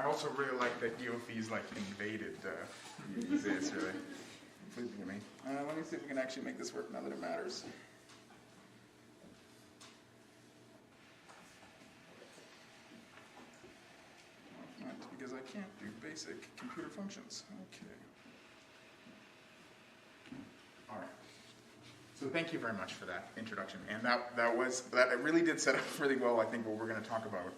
I also really like that UFE's like invaded UFEs. It's really pleasing to me. Let me see if we can actually make this work now that it matters. Not because I can't do basic computer functions. Okay. All right. So thank you very much for that introduction, and that really did set up really well, I think, what we're going to talk about.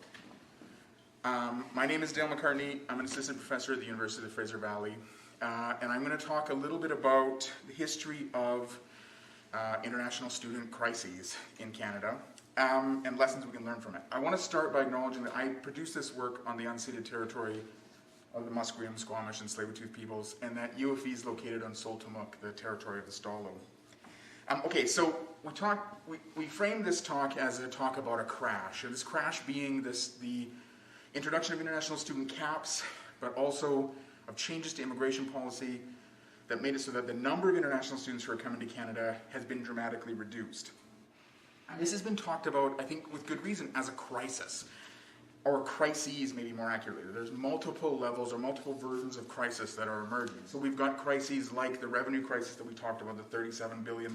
My name is Dale McCartney. I'm an assistant professor at the University of the Fraser Valley, and I'm going to talk a little bit about the history of international student crises in Canada and lessons we can learn from it. I want to start by acknowledging that I produced this work on the unceded territory of the Musqueam, Squamish, and Tsleil-Waututh peoples, and that UFE is located on Sol-Tumuk, the territory of the Stalo. Okay, so we framed this talk as a talk about a crash, and this crash being the introduction of international student caps, but also of changes to immigration policy that made it so that the number of international students who are coming to Canada has been dramatically reduced. And this has been talked about, I think, with good reason, as a crisis, or crises, maybe more accurately. There's multiple levels or multiple versions of crisis that are emerging. So we've got crises like the revenue crisis that we talked about, the $37 billion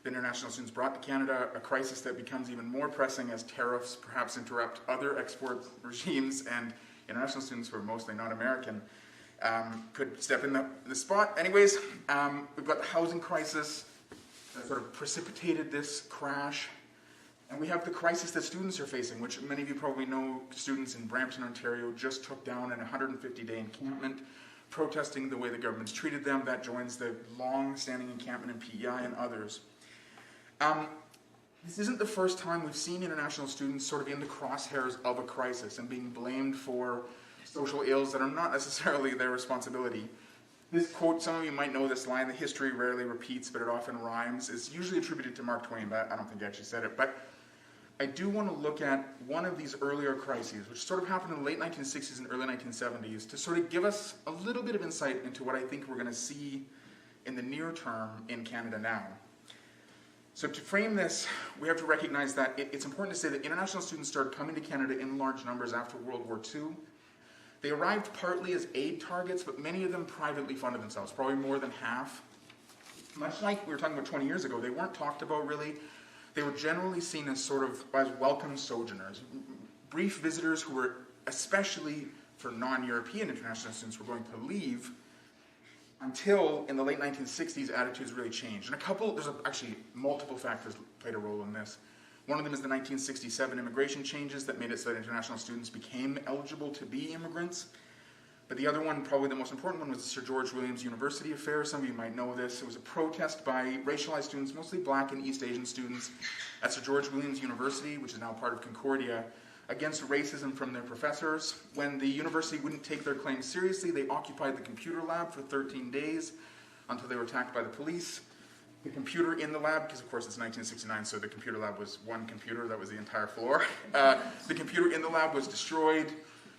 that international students brought to Canada, a crisis that becomes even more pressing as tariffs perhaps interrupt other export regimes, and international students who are mostly not American could step in the spot. Anyways, we've got the housing crisis that sort of precipitated this crash. And we have the crisis that students are facing, which many of you probably know. Students in Brampton, Ontario just took down an 150-day encampment protesting the way the government's treated them. That joins the long-standing encampment in PEI and others. This isn't the first time we've seen international students sort of in the crosshairs of a crisis and being blamed for social ills that are not necessarily their responsibility. This quote, some of you might know this line, "The history rarely repeats, but it often rhymes," is usually attributed to Mark Twain, but I don't think he actually said it. But I do want to look at one of these earlier crises, which sort of happened in the late 1960s and early 1970s, to sort of give us a little bit of insight into what I think we're going to see in the near term in Canada now. So to frame this, we have to recognize that it's important to say that international students started coming to Canada in large numbers after World War II. They arrived partly as aid targets, but many of them privately funded themselves, probably more than half. Much like we were talking about 20 years ago, they weren't talked about really. They were generally seen as sort of as welcome sojourners, brief visitors who were, especially for non-European international students, were going to leave until in the late 1960s attitudes really changed. And there's actually multiple factors played a role in this. One of them is the 1967 immigration changes that made it so that international students became eligible to be immigrants. But the other one, probably the most important one, was the Sir George Williams University affair. Some of you might know this. It was a protest by racialized students, mostly black and East Asian students, at Sir George Williams University, which is now part of Concordia, against racism from their professors. When the university wouldn't take their claims seriously, they occupied the computer lab for 13 days until they were attacked by the police. The computer in the lab, because of course it's 1969, so the computer lab was one computer, that was the entire floor. The computer in the lab was destroyed.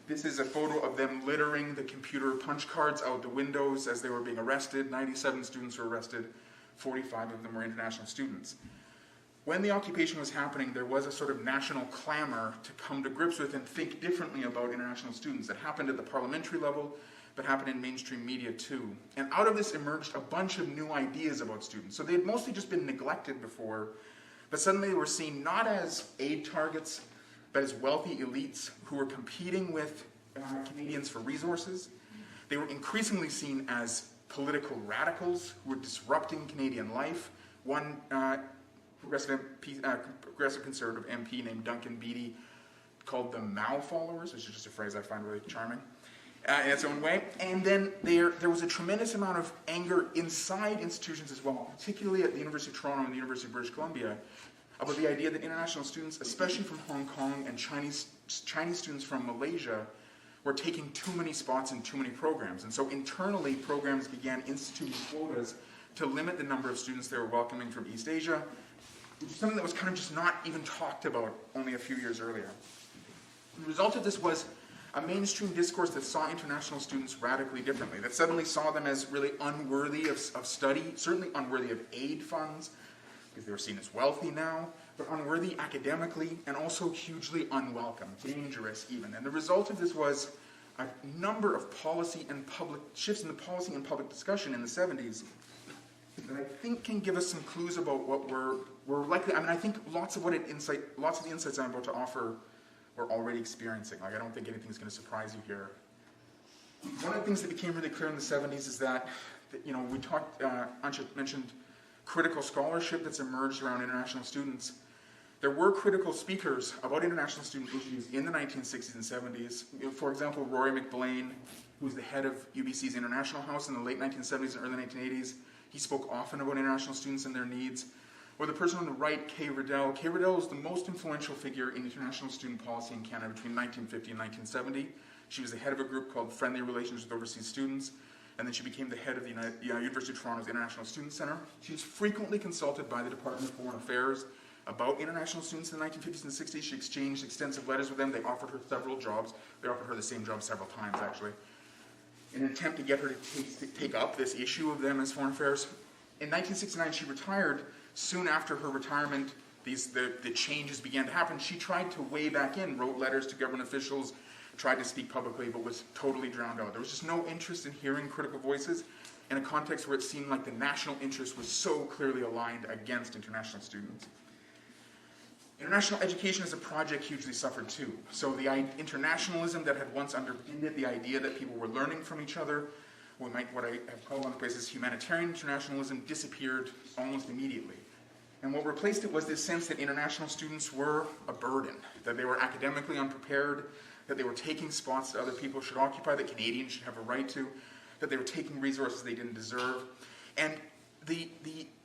This is a photo of them littering the computer punch cards out the windows as they were being arrested. 97 students were arrested, 45 of them were international students. When the occupation was happening, there was a sort of national clamor to come to grips with and think differently about international students. That happened at the parliamentary level, but happened in mainstream media too. And out of this emerged a bunch of new ideas about students. So they had mostly just been neglected before, but suddenly they were seen not as aid targets, but as wealthy elites who were competing with Canadians for resources. They were increasingly seen as political radicals who were disrupting Canadian life. One progressive conservative MP named Duncan Beattie called them Mao followers, which is just a phrase I find really charming in its own way. And then there was a tremendous amount of anger inside institutions as well, particularly at the University of Toronto and the University of British Columbia, about the idea that international students, especially from Hong Kong and Chinese students from Malaysia, were taking too many spots in too many programs. And so internally, programs began instituting quotas to limit the number of students they were welcoming from East Asia, which is something that was kind of just not even talked about only a few years earlier. The result of this was a mainstream discourse that saw international students radically differently, that suddenly saw them as really unworthy of study, certainly unworthy of aid funds, because they were seen as wealthy now, but unworthy academically, and also hugely unwelcome, dangerous even. And the result of this was a number of policy and public shifts in the policy and public discussion in the 70s that I think can give us some clues about what we're likely. I mean, I think lots of the insights I'm about to offer, we're already experiencing. Like, I don't think anything's going to surprise you here. One of the things that became really clear in the 70s is that you know, we talked. Ansha mentioned critical scholarship that's emerged around international students. There were critical speakers about international student issues in the 1960s and 70s. For example, Rory McBlain, who was the head of UBC's International House in the late 1970s and early 1980s, he spoke often about international students and their needs. Or the person on the right, Kay Riddell. Kay Riddell was the most influential figure in international student policy in Canada between 1950 and 1970. She was the head of a group called Friendly Relations with Overseas Students, and then she became the head of the University of Toronto's International Student Centre. She was frequently consulted by the Department of Foreign Affairs about international students in the 1950s and 60s. She exchanged extensive letters with them. They offered her several jobs. They offered her the same job several times, actually, in an attempt to get her to take up this issue of them as foreign affairs. In 1969, she retired. Soon after her retirement, the changes began to happen. She tried to weigh back in, wrote letters to government officials, tried to speak publicly, but was totally drowned out. There was just no interest in hearing critical voices in a context where it seemed like the national interest was so clearly aligned against international students. International education as a project hugely suffered too. So the internationalism that had once underpinned it, the idea that people were learning from each other, what I have called on the places humanitarian internationalism, disappeared almost immediately. And what replaced it was this sense that international students were a burden, that they were academically unprepared, that they were taking spots that other people should occupy, that Canadians should have a right to, that they were taking resources they didn't deserve. And the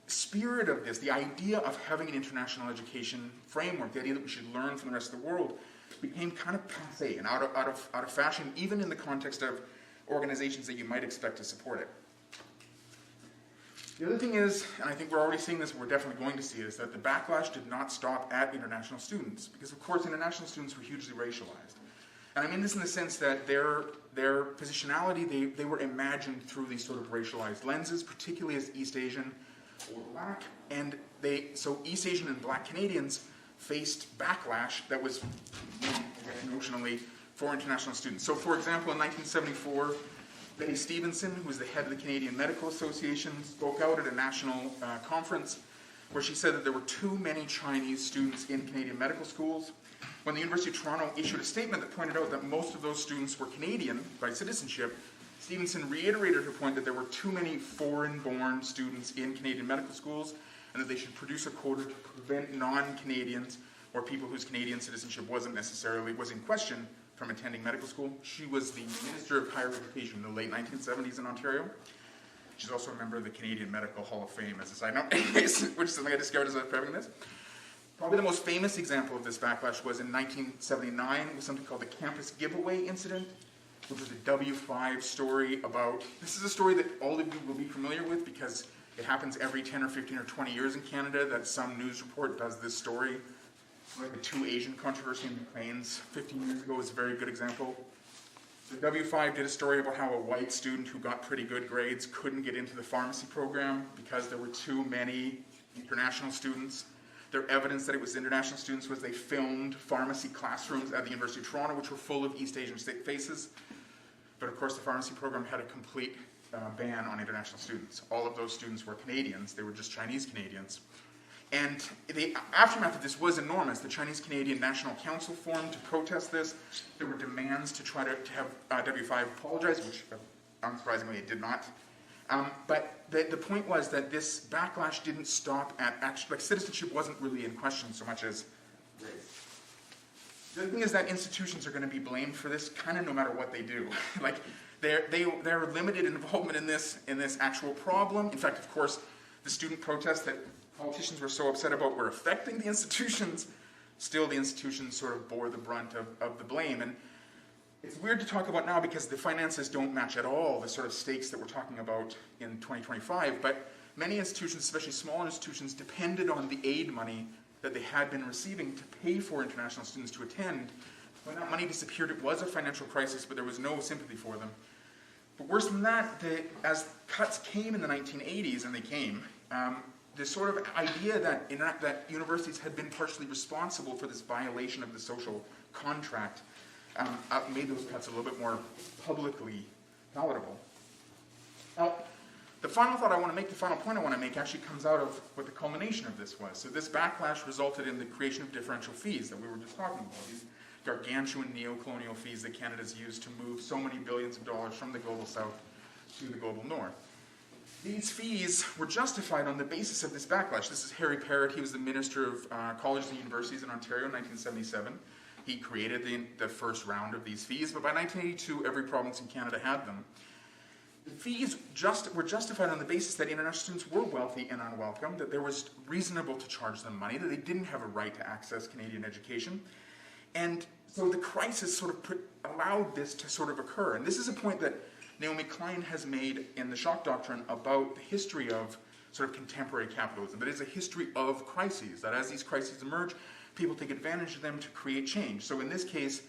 spirit of this, the idea of having an international education framework, the idea that we should learn from the rest of the world, became kind of passé and out of fashion, even in the context of organizations that you might expect to support it. The other thing is, and I think we're already seeing this, and we're definitely going to see it, is that the backlash did not stop at international students, because of course international students were hugely racialized. And I mean this in the sense that their positionality, they were imagined through these sort of racialized lenses, particularly as East Asian or Black, and so East Asian and Black Canadians faced backlash that was notionally for international students. So for example, in 1974, Betty Stevenson, who was the head of the Canadian Medical Association, spoke out at a national conference where she said that there were too many Chinese students in Canadian medical schools. When the University of Toronto issued a statement that pointed out that most of those students were Canadian by citizenship, Stevenson reiterated her point that there were too many foreign-born students in Canadian medical schools and that they should produce a quota to prevent non-Canadians or people whose Canadian citizenship was in question from attending medical school. She was the Minister of Higher Education in the late 1970s in Ontario. She's also a member of the Canadian Medical Hall of Fame, as a side note, which is something I discovered as I was prepping this. Probably the most famous example of this backlash was in 1979 with something called the Campus Giveaway Incident, which was a W5 story about, this is a story that all of you will be familiar with because it happens every 10 or 15 or 20 years in Canada that some news report does this story. Like the two Asian controversy in the Plains 15 years ago is a very good example. The W5 did a story about how a white student who got pretty good grades couldn't get into the pharmacy program because there were too many international students. Their evidence that it was international students was they filmed pharmacy classrooms at the University of Toronto, which were full of East Asian faces. But of course, the pharmacy program had a complete ban on international students. All of those students were Canadians. They were just Chinese Canadians. And the aftermath of this was enormous. The Chinese-Canadian National Council formed to protest this. There were demands to try to have W5 apologize, which unsurprisingly it did not. But the point was that this backlash didn't stop at citizenship wasn't really in question so much as race. The other thing is that institutions are going to be blamed for this kind of no matter what they do. Like they're limited involvement in this actual problem. In fact, of course, the student protests that politicians were so upset about were affecting the institutions. Still, the institutions sort of bore the brunt of the blame. And it's weird to talk about now because the finances don't match at all the sort of stakes that we're talking about in 2025. But many institutions, especially smaller institutions, depended on the aid money that they had been receiving to pay for international students to attend. When that money disappeared, it was a financial crisis, but there was no sympathy for them. But worse than that, as cuts came in the 1980s, and they came, the sort of idea that universities had been partially responsible for this violation of the social contract made those cuts a little bit more publicly palatable. Now, the final thought I want to make, the final point I want to make, actually comes out of what the culmination of this was. So this backlash resulted in the creation of differential fees that we were just talking about, these gargantuan neo-colonial fees that Canada's used to move so many billions of dollars from the global south to the global north. These fees were justified on the basis of this backlash. This is Harry Parrott. He was the Minister of Colleges and Universities in Ontario in 1977. He created the first round of these fees, but by 1982, every province in Canada had them. The fees were justified on the basis that international students were wealthy and unwelcome, that there was reasonable to charge them money, that they didn't have a right to access Canadian education. And so the crisis sort of allowed this to sort of occur. And this is a point that Naomi Klein has made in the shock doctrine about the history of sort of contemporary capitalism. That is a history of crises, that as these crises emerge, people take advantage of them to create change. So in this case,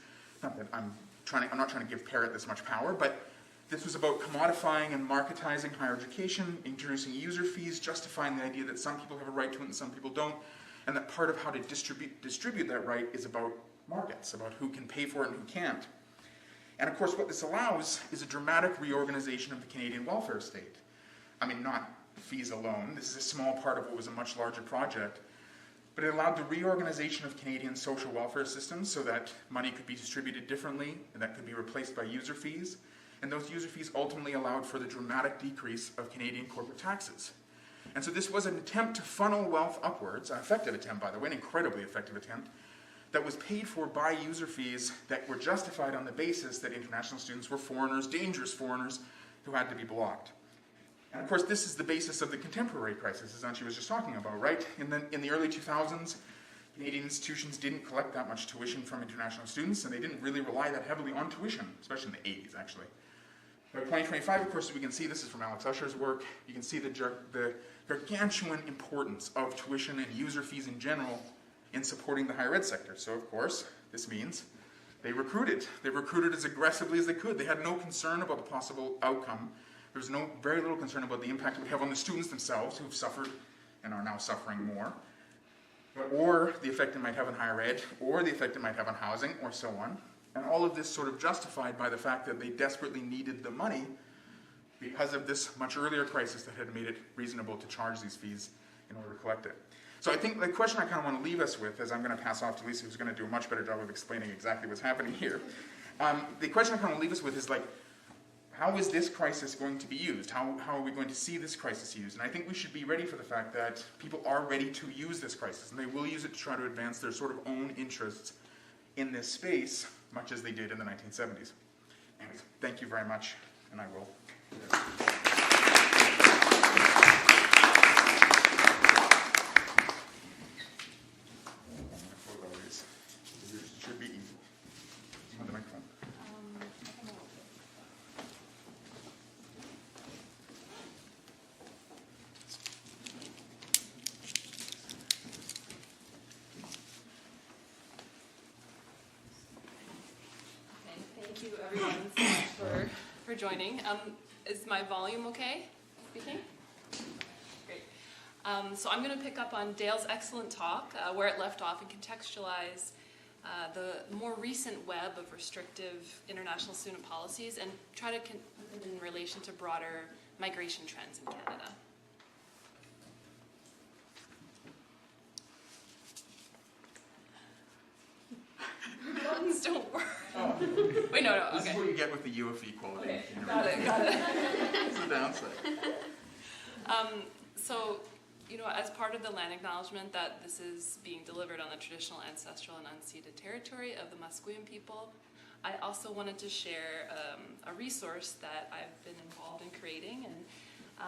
not that I'm not trying to give Parrott this much power, but this was about commodifying and marketizing higher education, introducing user fees, justifying the idea that some people have a right to it and some people don't, and that part of how to distribute that right is about markets, about who can pay for it and who can't. And of course what this allows is a dramatic reorganization of the Canadian welfare state. I mean, not fees alone. This is a small part of what was a much larger project. But it allowed the reorganization of Canadian social welfare systems so that money could be distributed differently and that could be replaced by user fees. And those user fees ultimately allowed for the dramatic decrease of Canadian corporate taxes. And so this was an attempt to funnel wealth upwards, an effective attempt, by the way, an incredibly effective attempt, that was paid for by user fees that were justified on the basis that international students were foreigners, dangerous foreigners, who had to be blocked. And of course, this is the basis of the contemporary crisis, as Anchi was just talking about, right? In the early 2000s, Canadian institutions didn't collect that much tuition from international students, and they didn't really rely that heavily on tuition, especially in the 80s, actually. By 2025, of course, we can see, this is from Alex Usher's work, you can see the gargantuan importance of tuition and user fees in general in supporting the higher ed sector. So, of course, this means they recruited. They recruited as aggressively as they could. They had no concern about the possible outcome. There was very little concern about the impact it would have on the students themselves, who've suffered and are now suffering more, or the effect it might have on higher ed, or the effect it might have on housing, or so on. And all of this sort of justified by the fact that they desperately needed the money because of this much earlier crisis that had made it reasonable to charge these fees in order to collect it. So I think the question I kind of want to leave us with, as I'm going to pass off to Lisa, who's going to do a much better job of explaining exactly what's happening here. The question I kind of want to leave us with is like, how is this crisis going to be used? How are we going to see this crisis used? And I think we should be ready for the fact that people are ready to use this crisis, and they will use it to try to advance their sort of own interests in this space, much as they did in the 1970s. Anyways, thank you very much, and I will. Should be easy. On the microphone. Thank you, everyone, so much for joining. Is my volume okay? Speaking? Great. So I'm going to pick up on Dale's excellent talk, where it left off, and contextualize the more recent web of restrictive international student policies and try to put them in relation to broader migration trends in Canada. Buttons don't work. Oh. Wait, no, okay. This is what you get with the UFE quality. Okay, got it. That's the downside. So, as part of the land acknowledgement that this is being delivered on the traditional, ancestral, and unceded territory of the Musqueam people, I also wanted to share a resource that I've been involved in creating. And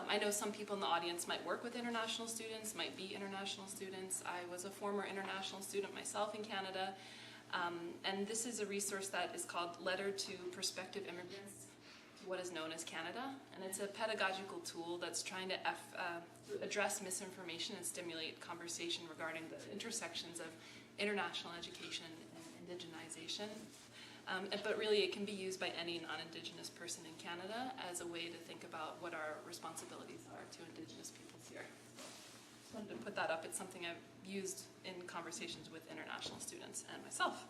I know some people in the audience might work with international students, might be international students. I was a former international student myself in Canada. And this is a resource that is called Letter to Prospective Immigrants to What is Known as Canada. And it's a pedagogical tool that's trying to address misinformation and stimulate conversation regarding the intersections of international education and indigenization. But really it can be used by any non-Indigenous person in Canada as a way to think about what our responsibilities are to Indigenous peoples here. Just wanted to put that up. It's something I've used in conversations with international students and myself.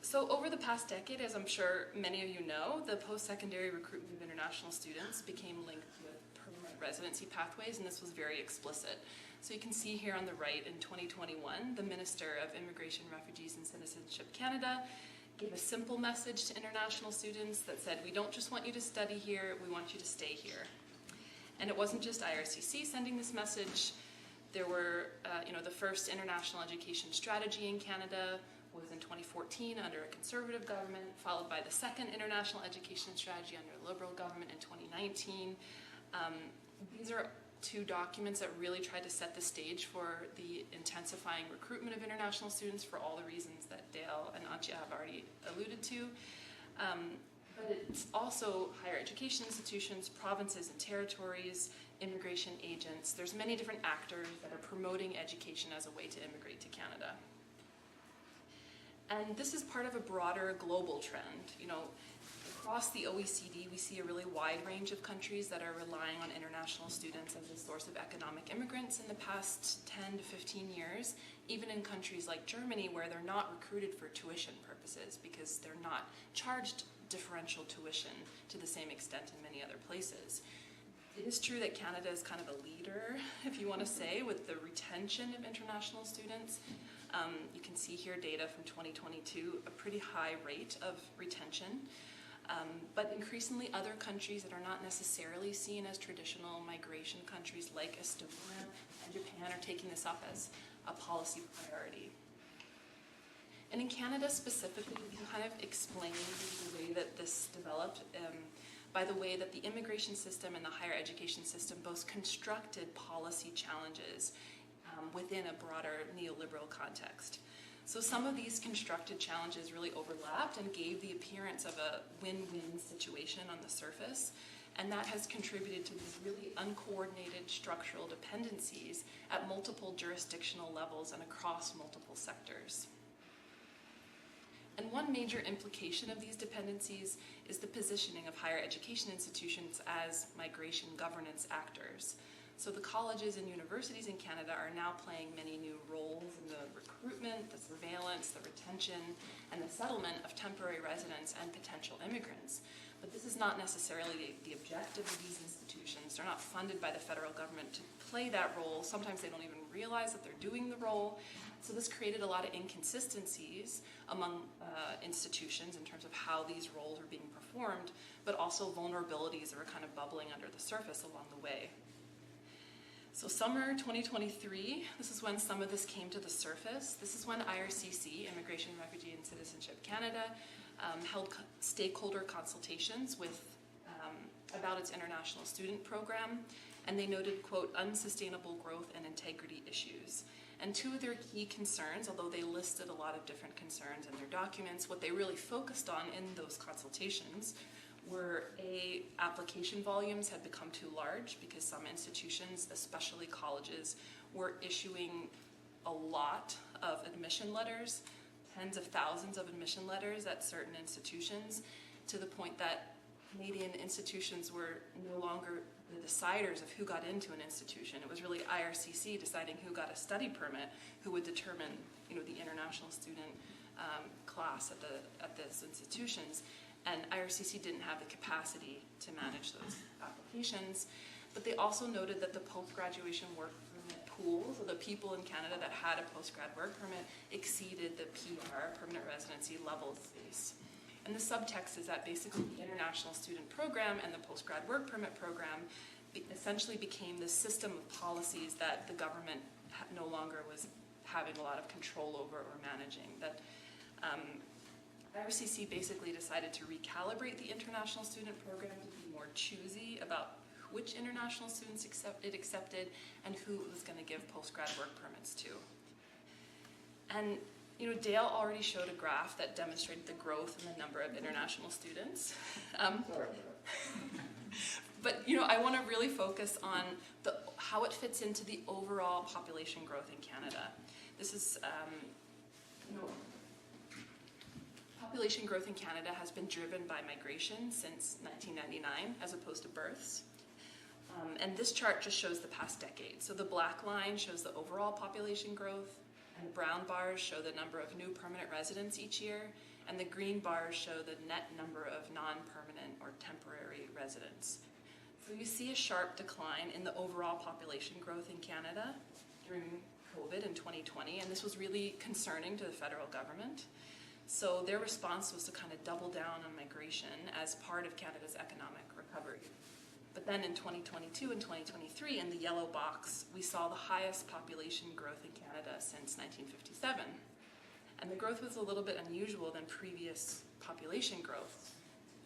So over the past decade, as I'm sure many of you know, the post-secondary recruitment of international students became linked with permanent residency pathways, and this was very explicit. So you can see here on the right, in 2021, the Minister of Immigration, Refugees and Citizenship Canada gave a simple message to international students that said, we don't just want you to study here, we want you to stay here. And it wasn't just IRCC sending this message. There were, the first international education strategy in Canada was in 2014 under a conservative government, followed by the second international education strategy under a liberal government in 2019. These are two documents that really tried to set the stage for the intensifying recruitment of international students for all the reasons that Dale and Antje have already alluded to. But it's also higher education institutions, provinces and territories, immigration agents. There's many different actors that are promoting education as a way to immigrate to Canada. And this is part of a broader global trend. Across the OECD, we see a really wide range of countries that are relying on international students as a source of economic immigrants in the past 10 to 15 years, even in countries like Germany where they're not recruited for tuition purposes because they're not charged differential tuition to the same extent in many other places. It is true that Canada is kind of a leader, if you want to say, with the retention of international students. You can see here data from 2022, a pretty high rate of retention. But increasingly other countries that are not necessarily seen as traditional migration countries like Estonia and Japan are taking this up as a policy priority. And in Canada specifically, we can kind of explain the way that this developed by the way that the immigration system and the higher education system both constructed policy challenges within a broader neoliberal context. So some of these constructed challenges really overlapped and gave the appearance of a win-win situation on the surface, and that has contributed to these really uncoordinated structural dependencies at multiple jurisdictional levels and across multiple sectors. And one major implication of these dependencies is the positioning of higher education institutions as migration governance actors. So the colleges and universities in Canada are now playing many new roles in the recruitment, the surveillance, the retention, and the settlement of temporary residents and potential immigrants. But this is not necessarily the objective of these institutions. They're not funded by the federal government to play that role. Sometimes they don't even realize that they're doing the role. So this created a lot of inconsistencies among institutions in terms of how these roles are being performed, but also vulnerabilities that were kind of bubbling under the surface along the way. So summer 2023, this is when some of this came to the surface. This is when IRCC, Immigration, Refugee and Citizenship Canada, held stakeholder consultations with about its international student program, and they noted, quote, unsustainable growth and integrity issues. And two of their key concerns, although they listed a lot of different concerns in their documents, what they really focused on in those consultations were application volumes had become too large because some institutions, especially colleges, were issuing a lot of admission letters, tens of thousands of admission letters at certain institutions, to the point that Canadian institutions were no longer the deciders of who got into an institution. It was really IRCC deciding who got a study permit, who would determine, the international student class at those institutions. And IRCC didn't have the capacity to manage those applications. But they also noted that the post-graduation work permit pool, so the people in Canada that had a post-grad work permit, exceeded the PR, permanent residency, level of space. And the subtext is that basically the international student program and the post-grad work permit program essentially became the system of policies that the government no longer was having a lot of control over or managing. That IRCC basically decided to recalibrate the international student program to be more choosy about which international students it accepted and who it was going to give post-grad work permits to. And Dale already showed a graph that demonstrated the growth in the number of international students. But I want to really focus on how it fits into the overall population growth in Canada. This is, population growth in Canada has been driven by migration since 1999 as opposed to births. And this chart just shows the past decade. So the black line shows the overall population growth, and the brown bars show the number of new permanent residents each year, and the green bars show the net number of non-permanent or temporary residents. So you see a sharp decline in the overall population growth in Canada during COVID in 2020, and this was really concerning to the federal government. So their response was to kind of double down on migration as part of Canada's economic recovery. But then in 2022 and 2023, in the yellow box, we saw the highest population growth in Canada since 1957. And the growth was a little bit unusual than previous population growth.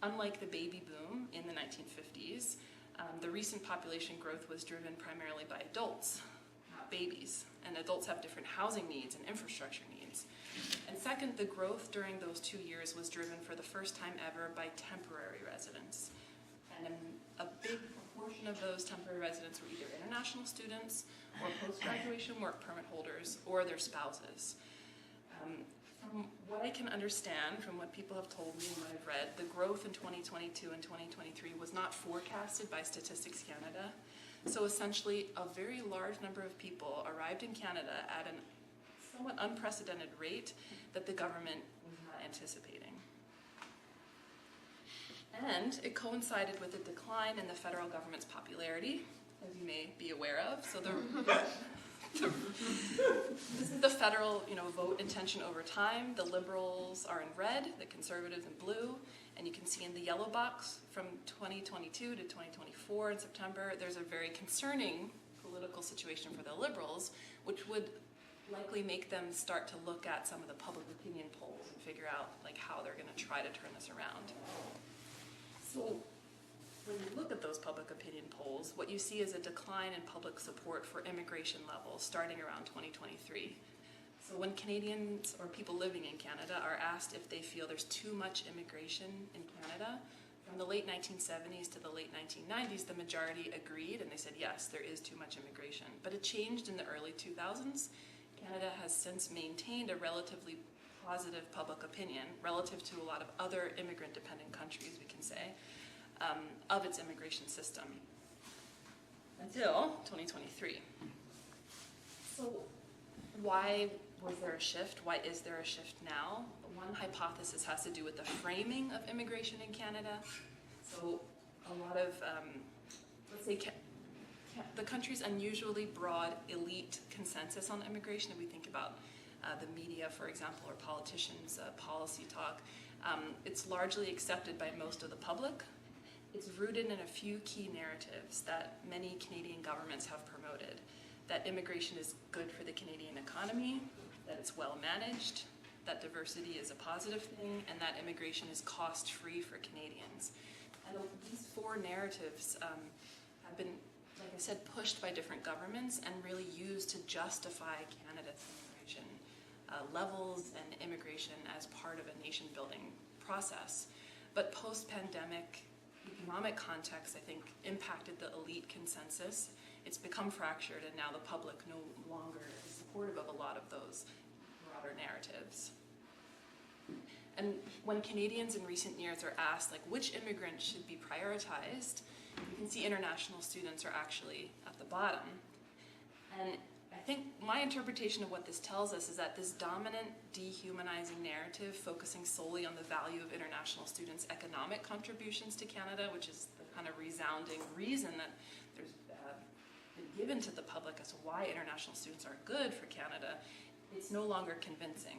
Unlike the baby boom in the 1950s, the recent population growth was driven primarily by adults, not babies. And adults have different housing needs and infrastructure needs. And second, the growth during those 2 years was driven for the first time ever by temporary residents. And a big proportion of those temporary residents were either international students or post-graduation work permit holders or their spouses. From what I can understand, from what people have told me and what I've read, the growth in 2022 and 2023 was not forecasted by Statistics Canada. So essentially, a very large number of people arrived in Canada at an somewhat unprecedented rate that the government was not anticipating. And it coincided with a decline in the federal government's popularity, as you may be aware of. So this is the federal, vote intention over time. The Liberals are in red, the Conservatives in blue, and you can see in the yellow box from 2022 to 2024 in September, there's a very concerning political situation for the Liberals, which would likely make them start to look at some of the public opinion polls and figure out how they're going to try to turn this around. So when you look at those public opinion polls, what you see is a decline in public support for immigration levels starting around 2023. So when Canadians or people living in Canada are asked if they feel there's too much immigration in Canada, from the late 1970s to the late 1990s, the majority agreed and they said, yes, there is too much immigration. But it changed in the early 2000s. Canada has since maintained a relatively positive public opinion relative to a lot of other immigrant-dependent countries, we can say, of its immigration system until 2023. So why was there a shift? Why is there a shift now? One hypothesis has to do with the framing of immigration in Canada. So a lot of, let's say, the country's unusually broad elite consensus on immigration, if we think about the media, for example, or politicians' policy talk, it's largely accepted by most of the public. It's rooted in a few key narratives that many Canadian governments have promoted. That immigration is good for the Canadian economy, that it's well managed, that diversity is a positive thing, and that immigration is cost-free for Canadians. And these four narratives have been, like I said, pushed by different governments and really used to justify Canada's immigration levels and immigration as part of a nation-building process. But post-pandemic economic context, I think, impacted the elite consensus. It's become fractured, and now the public no longer is supportive of a lot of those broader narratives. And when Canadians in recent years are asked, which immigrants should be prioritized, you can see international students are actually at the bottom. And I think my interpretation of what this tells us is that this dominant dehumanizing narrative focusing solely on the value of international students' economic contributions to Canada, which is the kind of resounding reason that there's been given to the public as to why international students are good for Canada, it's no longer convincing.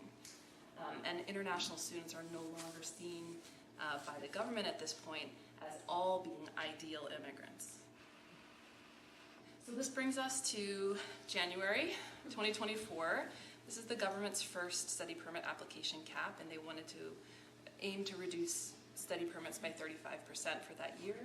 And international students are no longer seen by the government at this point as all being ideal immigrants. So this brings us to January 2024. This is the government's first study permit application cap, and they wanted to aim to reduce study permits by 35% for that year.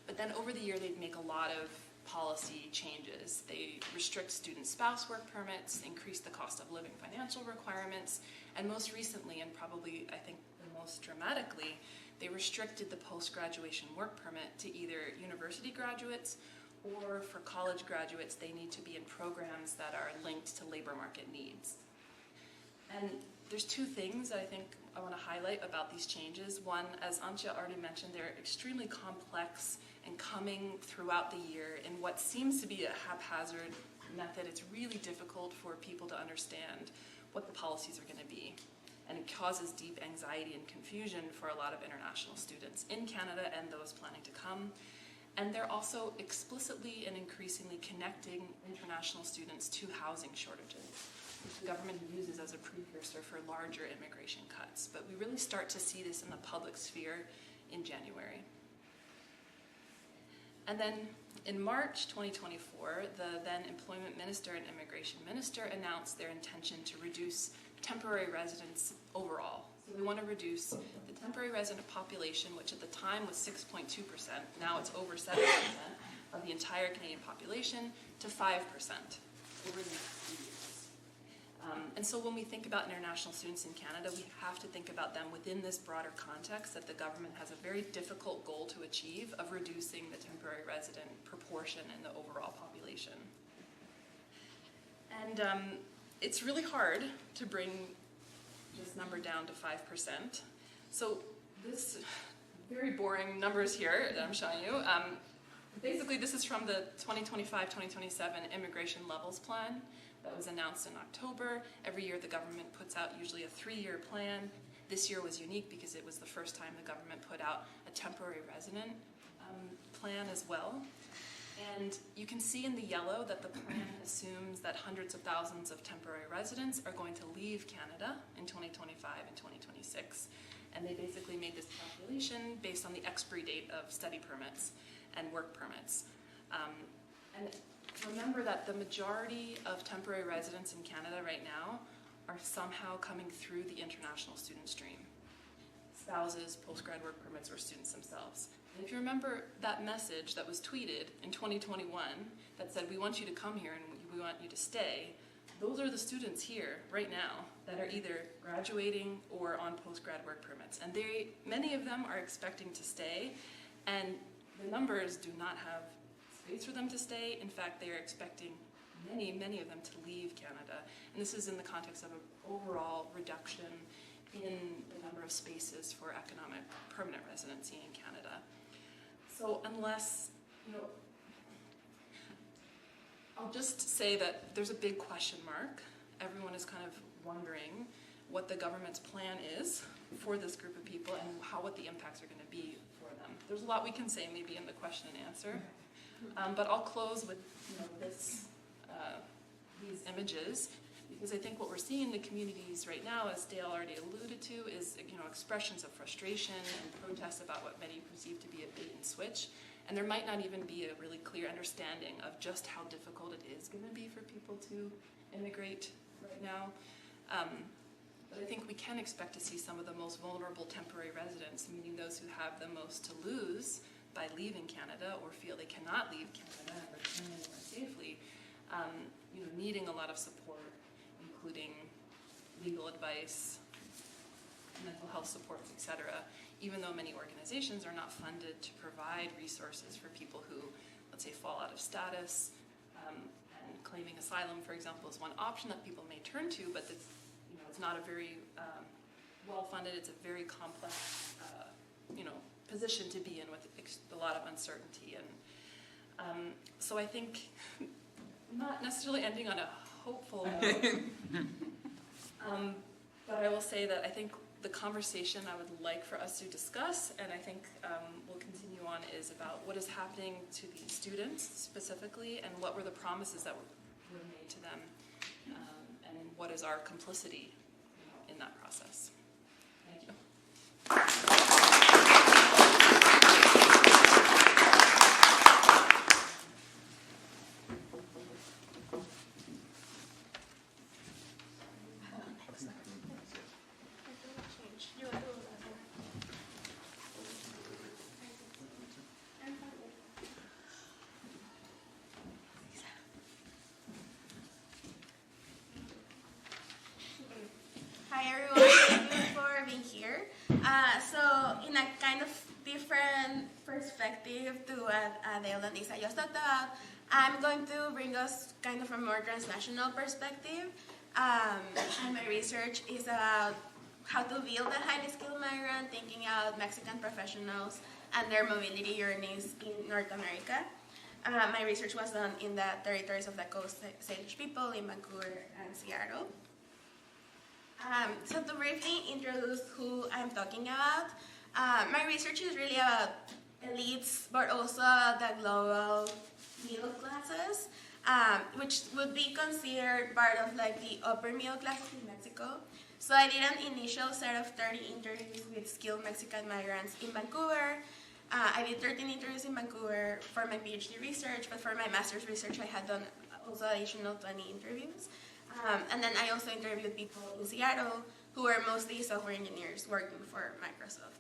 But then over the year, they'd make a lot of policy changes. They restrict student spouse work permits, increase the cost of living financial requirements, and most recently, and probably I think the most dramatically, they restricted the post-graduation work permit to either university graduates or for college graduates, they need to be in programs that are linked to labor market needs. And there's two things that I think I want to highlight about these changes. One, as Antje already mentioned, they're extremely complex and coming throughout the year in what seems to be a haphazard method. It's really difficult for people to understand what the policies are going to be. and it causes deep anxiety and confusion for a lot of international students in Canada and those planning to come. And they're also explicitly and increasingly connecting international students to housing shortages, which the government uses as a precursor for larger immigration cuts. But we really start to see this in the public sphere in January. And then in March 2024, the then Employment Minister and Immigration Minister announced their intention to reduce temporary residents overall. So we want to reduce the temporary resident population, which at the time was 6.2%, now it's over 7% of the entire Canadian population, to 5% over the next few years. And so when we think about international students in Canada, we have to think about them within this broader context that the government has a very difficult goal to achieve of reducing the temporary resident proportion in the overall population. And it's really hard to bring this number down to 5%. So this very boring numbers here that I'm showing you, basically this is from the 2025-2027 Immigration Levels Plan that was announced in October. Every year the government puts out usually a 3-year plan. This year was unique because it was the first time the government put out a temporary resident plan as well. And you can see in the yellow that the plan assumes that hundreds of thousands of temporary residents are going to leave Canada in 2025 and 2026. And they basically made this calculation based on the expiry date of study permits and work permits. And remember that the majority of temporary residents in Canada right now are somehow coming through the international student stream. Spouses, postgrad work permits, or students themselves. And if you remember that message that was tweeted in 2021 that said, we want you to come here and we want you to stay, those are the students here right now that are either graduating or on postgrad work permits. And many of them are expecting to stay, and the numbers do not have space for them to stay. In fact, they are expecting many of them to leave Canada. And this is in the context of an overall reduction in the number of spaces for economic permanent residency in Canada. So unless, I'll just say that there's a big question mark. Everyone is kind of wondering what the government's plan is for this group of people and what the impacts are going to be for them. There's a lot we can say maybe in the question and answer, but I'll close with these images, because I think what we're seeing in the communities right now, as Dale already alluded to, is expressions of frustration and protests about what many perceive to be a bait and switch. And there might not even be a really clear understanding of just how difficult it is going to be for people to immigrate right now. But I think we can expect to see some of the most vulnerable temporary residents, meaning those who have the most to lose by leaving Canada or feel they cannot leave Canada and return anywhere safely, needing a lot of support, including legal advice, mental health supports, etc., even though many organizations are not funded to provide resources for people who, let's say, fall out of status, and claiming asylum, for example, is one option that people may turn to, but it's not a very well-funded, it's a very complex, position to be in with a lot of uncertainty. And so I think, not necessarily ending on a hopeful note, but I will say that I think the conversation I would like for us to discuss, and I think we'll continue on, is about what is happening to these students specifically, and what were the promises that were made to them, and what is our complicity in that process. Thank you. Hi everyone, thank you for being here. So in a kind of different perspective to what Dale and Lisa just talked about, I'm going to bring us kind of a more transnational perspective. And my research is about how to build a highly skilled migrant, thinking out Mexican professionals and their mobility journeys in North America. My research was done in the territories of the Coast Salish people in Vancouver and Seattle. So to briefly introduce who I'm talking about, my research is really about elites, but also the global middle classes, which would be considered part of like the upper middle classes in Mexico. So I did an initial set of 30 interviews with skilled Mexican migrants in Vancouver. I did 13 interviews in Vancouver for my PhD research, but for my master's research I had done also additional 20 interviews. And then I also interviewed people in Seattle who were mostly software engineers working for Microsoft.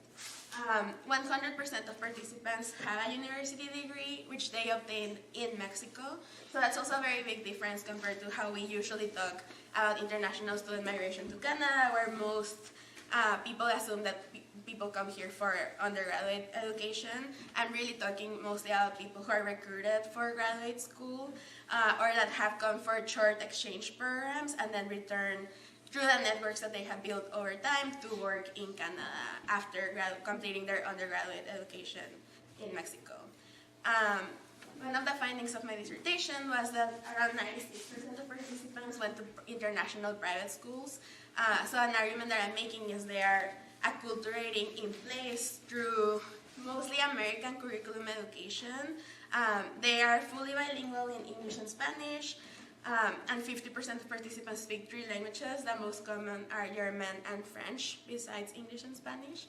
100% of participants have a university degree, which they obtained in Mexico. So that's also a very big difference compared to how we usually talk about international student migration to Canada, where most people assume that people come here for undergraduate education. I'm really talking mostly about people who are recruited for graduate school or that have come for short exchange programs and then return through the networks that they have built over time to work in Canada after completing their undergraduate education in Mexico. One of the findings of my dissertation was that around 96% of participants went to international private schools. So an argument that I'm making is they are acculturating in place through mostly American curriculum education. They are fully bilingual in English and Spanish. And 50% of participants speak 3 languages. The most common are German and French, besides English and Spanish.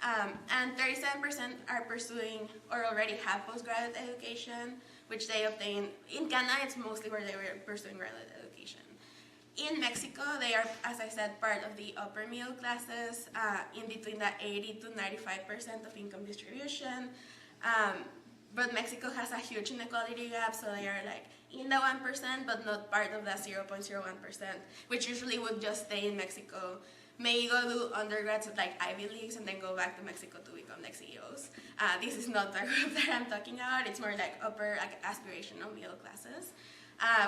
And 37% are pursuing or already have postgraduate education, which they obtain. In Canada, it's mostly where they were pursuing graduate education. In Mexico, they are, as I said, part of the upper middle classes, in between the 80 to 95% of income distribution. But Mexico has a huge inequality gap, so they are like in the 1%, but not part of the 0.01%, which usually would just stay in Mexico. May go do undergrads at like Ivy Leagues and then go back to Mexico to become like CEOs. This is not the group that I'm talking about. It's more like upper, like aspirational middle classes,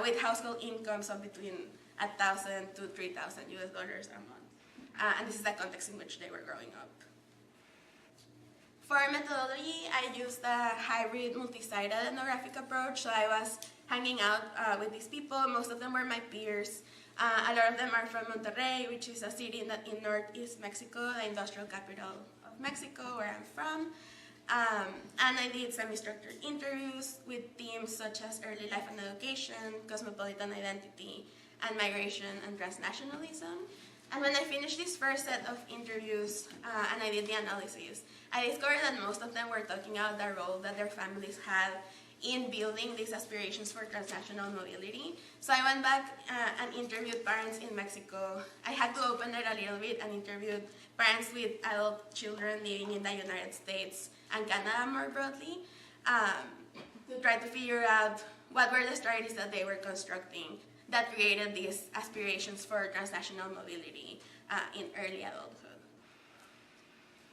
with household incomes of between $1,000 to $3,000 US a month. And this is the context in which they were growing up. For methodology, I used a hybrid multi-sided ethnographic approach. So I was hanging out with these people. Most of them were my peers. A lot of them are from Monterrey, which is a city in northeast Mexico, the industrial capital of Mexico, where I'm from. And I did semi-structured interviews with themes such as early life and education, cosmopolitan identity, and migration and transnationalism. And when I finished this first set of interviews and I did the analysis, I discovered that most of them were talking about the role that their families had in building these aspirations for transnational mobility. So I went back and interviewed parents in Mexico. I had to open it a little bit and interviewed parents with adult children living in the United States and Canada more broadly to try to figure out what were the strategies that they were constructing that created these aspirations for transnational mobility in early adulthood.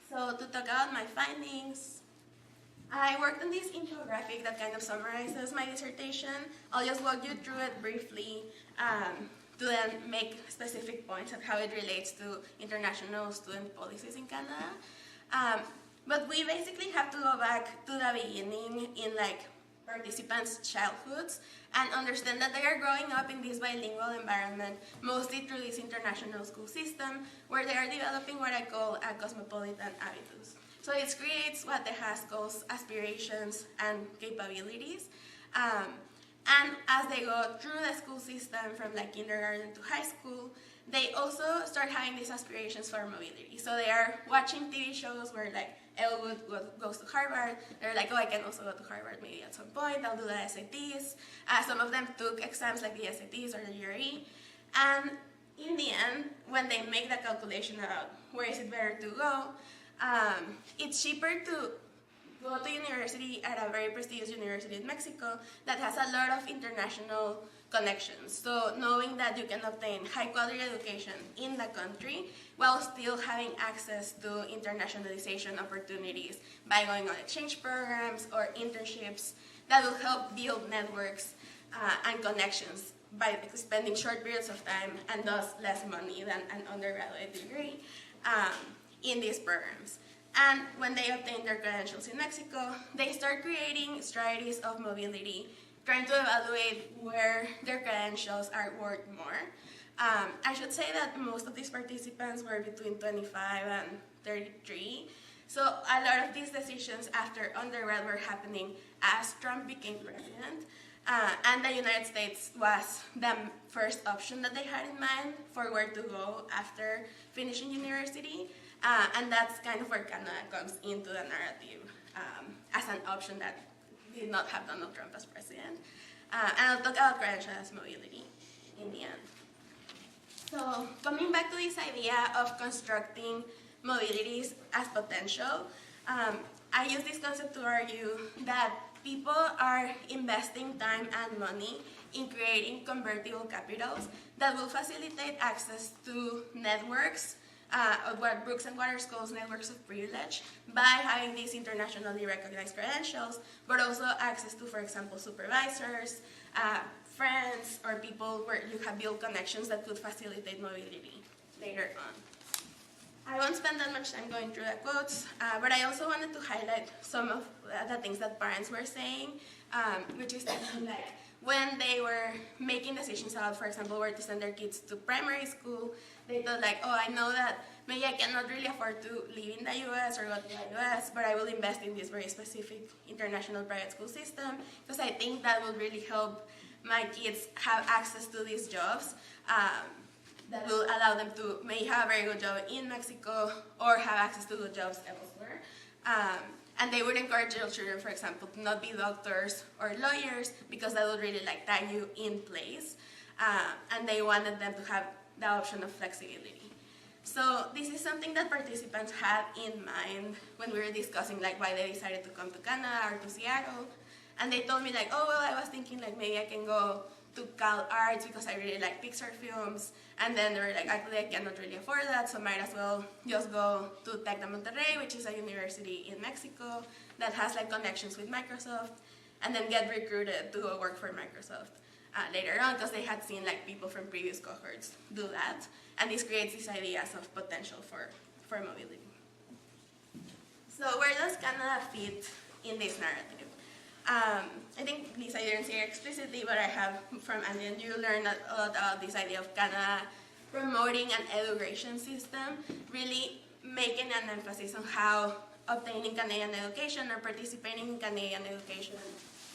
So to talk about my findings, I worked on this infographic that kind of summarizes my dissertation. I'll just walk you through it briefly to then make specific points of how it relates to international student policies in Canada. But we basically have to go back to the beginning in like participants' childhoods and understand that they are growing up in this bilingual environment, mostly through this international school system, where they are developing what I call a cosmopolitan habitus. So it creates what the Haas calls aspirations and capabilities. And as they go through the school system from like kindergarten to high school, they also start having these aspirations for mobility. So they are watching TV shows where like Elwood goes to Harvard. They're like, oh, I can also go to Harvard maybe at some point. I'll do the SATs. Some of them took exams like the SATs or the GRE. And in the end, when they make the calculation about where is it better to go, it's cheaper to go to university at a very prestigious university in Mexico that has a lot of international connections. So knowing that you can obtain high quality education in the country while still having access to internationalization opportunities by going on exchange programs or internships that will help build networks and connections by spending short periods of time and thus less money than an undergraduate degree in these programs. And when they obtain their credentials in Mexico, they start creating strategies of mobility, trying to evaluate where their credentials are worth more. I should say that most of these participants were between 25 and 33. So a lot of these decisions after undergrad were happening as Trump became president. And the United States was the first option that they had in mind for where to go after finishing university. And that's kind of where Canada comes into the narrative as an option that did not have Donald Trump as president. And I'll talk about credentials mobility in the end. So coming back to this idea of constructing mobilities as potential, I use this concept to argue that people are investing time and money in creating convertible capitals that will facilitate access to networks, what Brooks and Waters calls networks of privilege, by having these internationally recognized credentials, but also access to, for example, supervisors, friends, or people where you have built connections that could facilitate mobility later on. I won't spend that much time going through the quotes, but I also wanted to highlight some of the things that parents were saying, which is like when they were making decisions about, for example, where to send their kids to primary school, they thought like, oh, I know that maybe I cannot really afford to live in the US or go to the US, but I will invest in this very specific international private school system because I think that will really help my kids have access to these jobs that will allow them to maybe have a very good job in Mexico or have access to good jobs elsewhere. And they would encourage their children, for example, to not be doctors or lawyers because that would really like tie you in place. And they wanted them to have the option of flexibility. So this is something that participants had in mind when we were discussing like why they decided to come to Canada or to Seattle. And they told me like, oh, well, I was thinking like maybe I can go to Cal Arts because I really like Pixar films. And then they were like, actually, I cannot really afford that, so might as well just go to Tec de Monterrey, which is a university in Mexico that has like connections with Microsoft, and then get recruited to go work for Microsoft later on because they had seen like people from previous cohorts do that. And this creates these ideas of potential for mobility. So where does Canada fit in this narrative? I think Lisa didn't say it explicitly, but I have from Andy and you learned a lot about this idea of Canada promoting an education system, really making an emphasis on how obtaining Canadian education or participating in Canadian education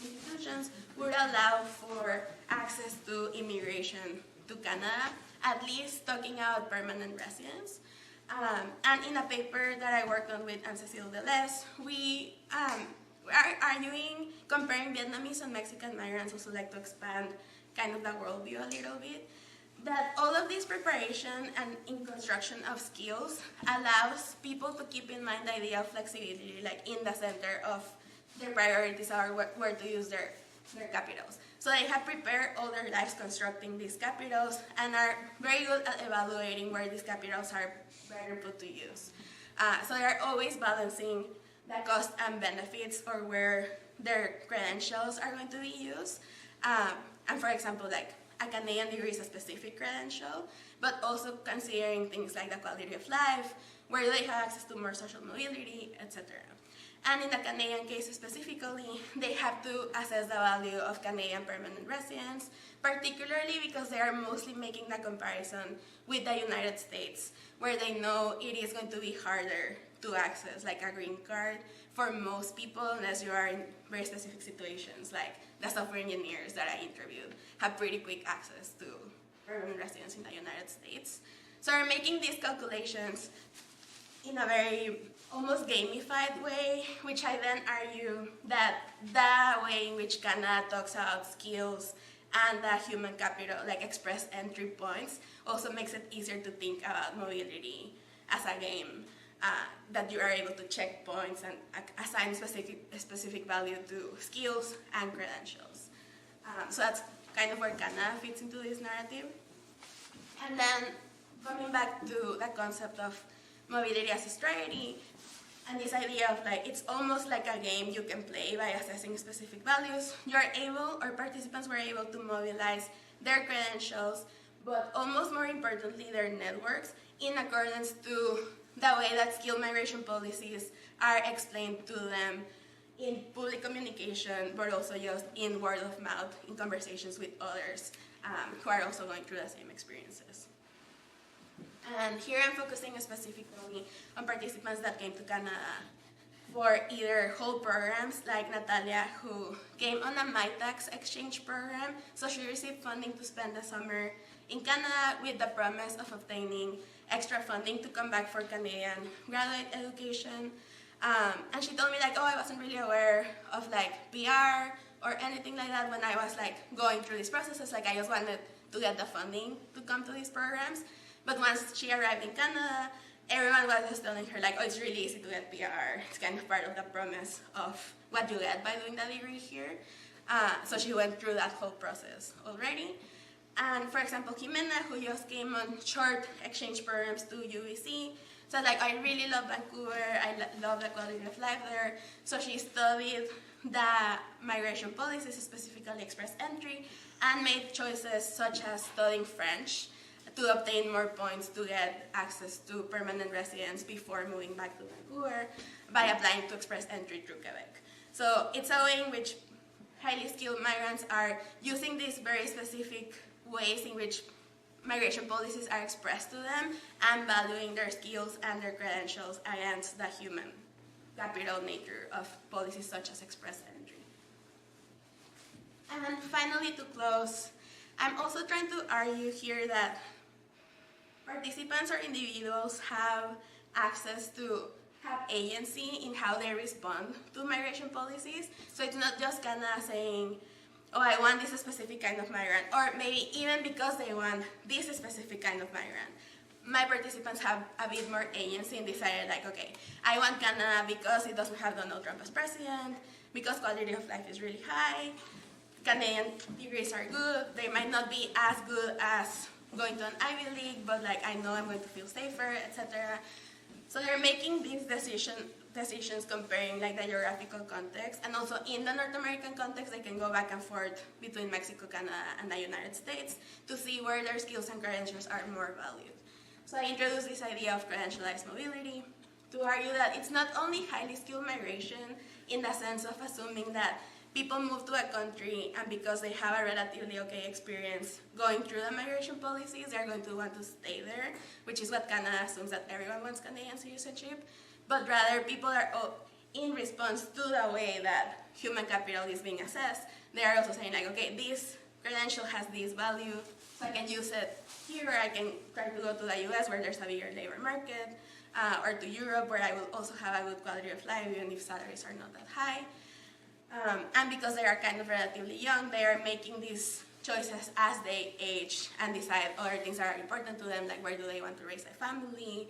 institutions would allow for access to immigration to Canada, at least talking about permanent residents. And in a paper that I worked on with Anne-Cécile Deleuze, we are arguing, comparing Vietnamese and Mexican migrants, also like to expand kind of the worldview a little bit, that all of this preparation and in construction of skills allows people to keep in mind the idea of flexibility, like in the center of their priorities are where to use their capitals. So they have prepared all their lives constructing these capitals and are very good at evaluating where these capitals are better put to use. So they are always balancing the cost and benefits or where their credentials are going to be used. And for example, like a Canadian degree is a specific credential, but also considering things like the quality of life, where do they have access to more social mobility, etc. And in the Canadian case specifically, they have to assess the value of Canadian permanent residents, particularly because they are mostly making the comparison with the United States, where they know it is going to be harder to access like a green card for most people unless you are in very specific situations, like the software engineers that I interviewed have pretty quick access to permanent residents in the United States. So we're making these calculations in a very almost gamified way, which I then argue that the way in which Canada talks about skills and the human capital, like express entry points, also makes it easier to think about mobility as a game, that you are able to check points and assign specific value to skills and credentials. So that's kind of where Canada fits into this narrative. And then coming back to the concept of mobility as austerity, and this idea of like, it's almost like a game you can play by assessing specific values. You are able, or participants were able to mobilize their credentials, but almost more importantly, their networks in accordance to the way that skilled migration policies are explained to them in public communication, but also just in word of mouth, in conversations with others who are also going through the same experiences. And here I'm focusing specifically on participants that came to Canada for either whole programs, like Natalia, who came on a MyTax exchange program. So she received funding to spend the summer in Canada with the promise of obtaining extra funding to come back for Canadian graduate education. And she told me like, oh, I wasn't really aware of like PR or anything like that when I was like going through these processes. Like I just wanted to get the funding to come to these programs. But once she arrived in Canada, everyone was just telling her like, oh, it's really easy to get PR. It's kind of part of the promise of what you get by doing the degree here. So she went through that whole process already. And for example, Jimena, who just came on short exchange programs to UBC, said like, I really love Vancouver, I love the quality of life there. So she studied the migration policies, specifically express entry, and made choices such as studying French to obtain more points to get access to permanent residence before moving back to Vancouver by applying to express entry through Quebec. So it's a way in which highly skilled migrants are using these very specific ways in which migration policies are expressed to them and valuing their skills and their credentials against the human capital nature of policies such as express entry. And finally, to close, I'm also trying to argue here that participants or individuals have access to have agency in how they respond to migration policies. So it's not just Canada saying, oh, I want this specific kind of migrant, or maybe even because they want this specific kind of migrant. My participants have a bit more agency in deciding like, okay, I want Canada because it doesn't have Donald Trump as president, because quality of life is really high, Canadian degrees are good, they might not be as good as going to an Ivy League, but like I know I'm going to feel safer, etc. So they're making these decisions comparing like the geographical context, and also in the North American context, they can go back and forth between Mexico, Canada, and the United States to see where their skills and credentials are more valued. So I introduced this idea of credentialized mobility to argue that it's not only highly skilled migration in the sense of assuming that people move to a country and because they have a relatively okay experience going through the migration policies, they're going to want to stay there, which is what Canada assumes that everyone wants Canadian citizenship. But rather, people are, in response to the way that human capital is being assessed, they are also saying like, okay, this credential has this value, so I can use it here, I can try to go to the US where there's a bigger labor market, or to Europe where I will also have a good quality of life even if salaries are not that high. And because they are kind of relatively young, they are making these choices as they age and decide other things that are important to them, like where do they want to raise a family,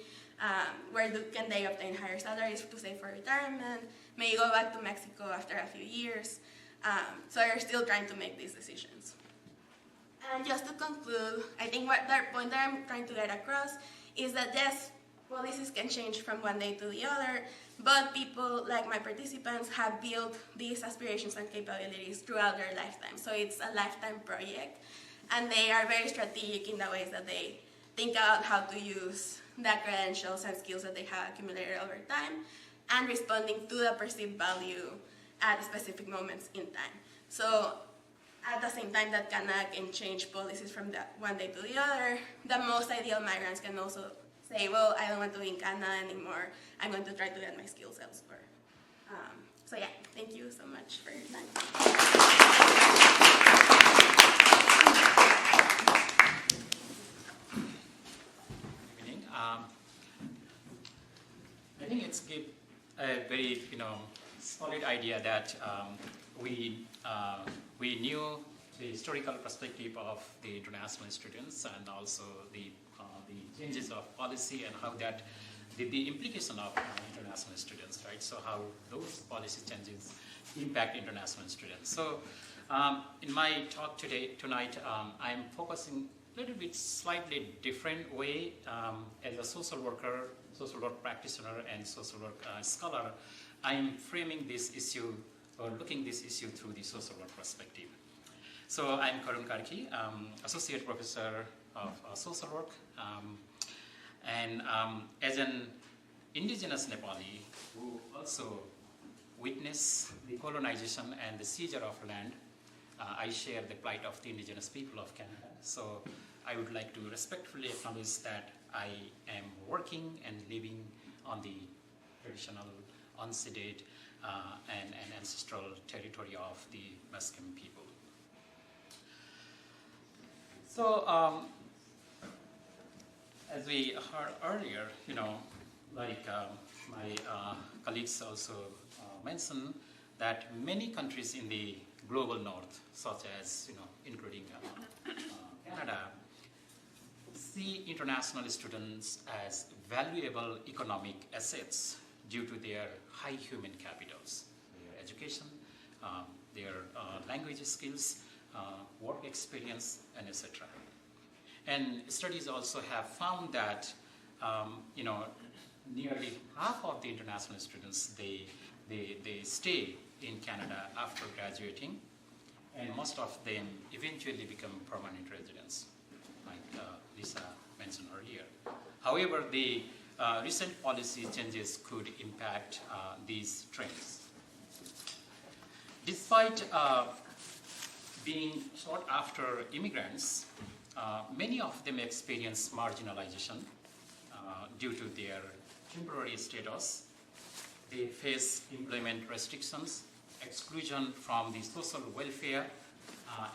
can they obtain higher salaries to save for retirement, may go back to Mexico after a few years. So they're still trying to make these decisions. And just to conclude, I think what the point that I'm trying to get across is that yes, policies can change from one day to the other, but people like my participants have built these aspirations and capabilities throughout their lifetime. So it's a lifetime project, and they are very strategic in the ways that they think about how to use the credentials and skills that they have accumulated over time, and responding to the perceived value at specific moments in time. So at the same time that Canada can change policies from one day to the other, the most ideal migrants can also say, well, I don't want to be in Canada anymore, I'm going to try to get my skills elsewhere. So yeah, thank you so much for your time. I think it's give a very solid idea that we knew the historical perspective of the international students and also the changes of policy and how that the implication of international students, right? So how those policy changes impact international students. So in my talk tonight, I'm focusing a little bit slightly different way as a social work practitioner and social work scholar. I'm framing this issue or looking this issue through the social work perspective. So I'm Karun Karki, Associate Professor of Social Work, and as an indigenous Nepali who also witnessed the colonization and the seizure of land I share the plight of the indigenous people of Canada. So I would like to respectfully acknowledge that I am working and living on the traditional, unceded, and ancestral territory of the Musqueam people. So, as we heard earlier, my colleagues also mentioned that many countries in the global north, such as, including Canada, see international students as valuable economic assets due to their high human capitals, their education, their language skills, work experience, and etc. And studies also have found that, nearly half of the international students, they stay in Canada after graduating, and most of them eventually become permanent residents, like Lisa mentioned earlier. However, the recent policy changes could impact these trends. Despite being sought after immigrants, many of them experience marginalization due to their temporary status. They face employment restrictions, exclusion from the social welfare,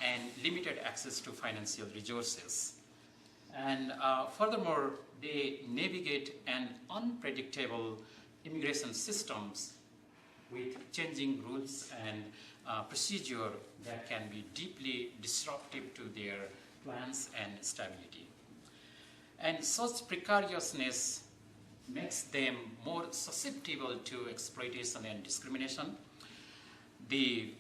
and limited access to financial resources. And furthermore, they navigate an unpredictable immigration systems with changing rules and procedure that can be deeply disruptive to their plans and stability. And such precariousness makes them more susceptible to exploitation and discrimination. The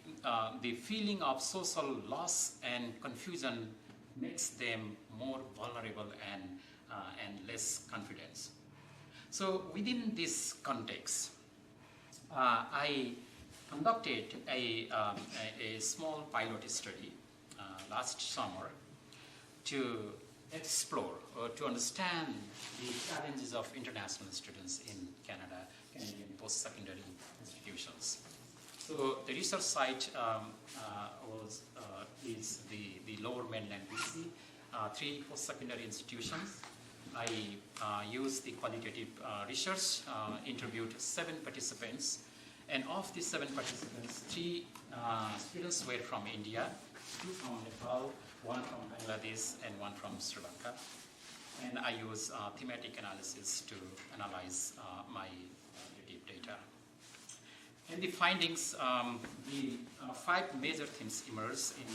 feeling of social loss and confusion makes them more vulnerable and less confident. So within this context, I conducted a small pilot study last summer to explore or to understand the challenges of international students in Canadian post-secondary institutions. So the research site is the Lower Mainland BC, 3 post-secondary institutions. I used the qualitative research, interviewed 7 participants, and of these 7 participants, 3 students were from India, 2 from Nepal, 1 from Bangladesh, and 1 from Sri Lanka. And I use thematic analysis to analyze my deep data. And the findings, the 5 major themes emerged in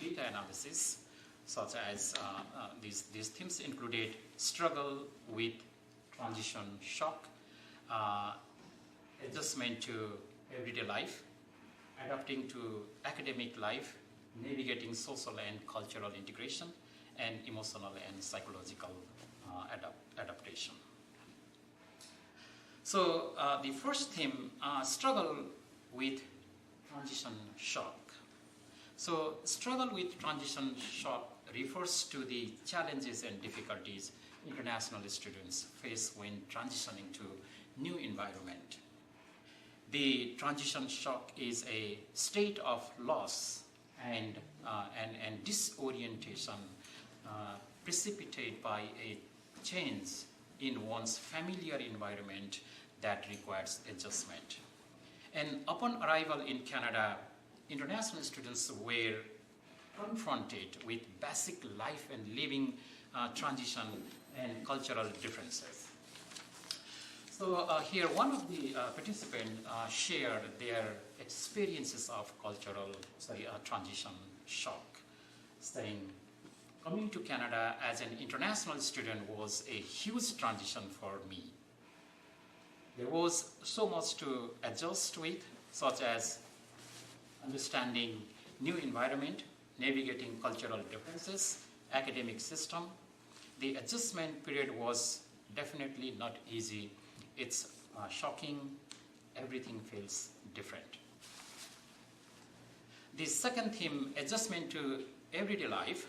the data analysis, such as these themes included struggle with transition shock, adjustment to everyday life, adapting to academic life, navigating social and cultural integration, and emotional and psychological adaptation. So the first theme, struggle with transition shock. So struggle with transition shock refers to the challenges and difficulties international students face when transitioning to new environment. The transition shock is a state of loss and disorientation precipitated by a change in one's familiar environment that requires adjustment. And upon arrival in Canada, international students were confronted with basic life and living transition and cultural differences. So here one of the participants shared their experiences of transition shock, saying, coming to Canada as an international student was a huge transition for me. There was so much to adjust with, such as understanding new environment, navigating cultural differences, academic system. The adjustment period was definitely not easy. It's shocking. Everything feels different. The second theme, adjustment to everyday life.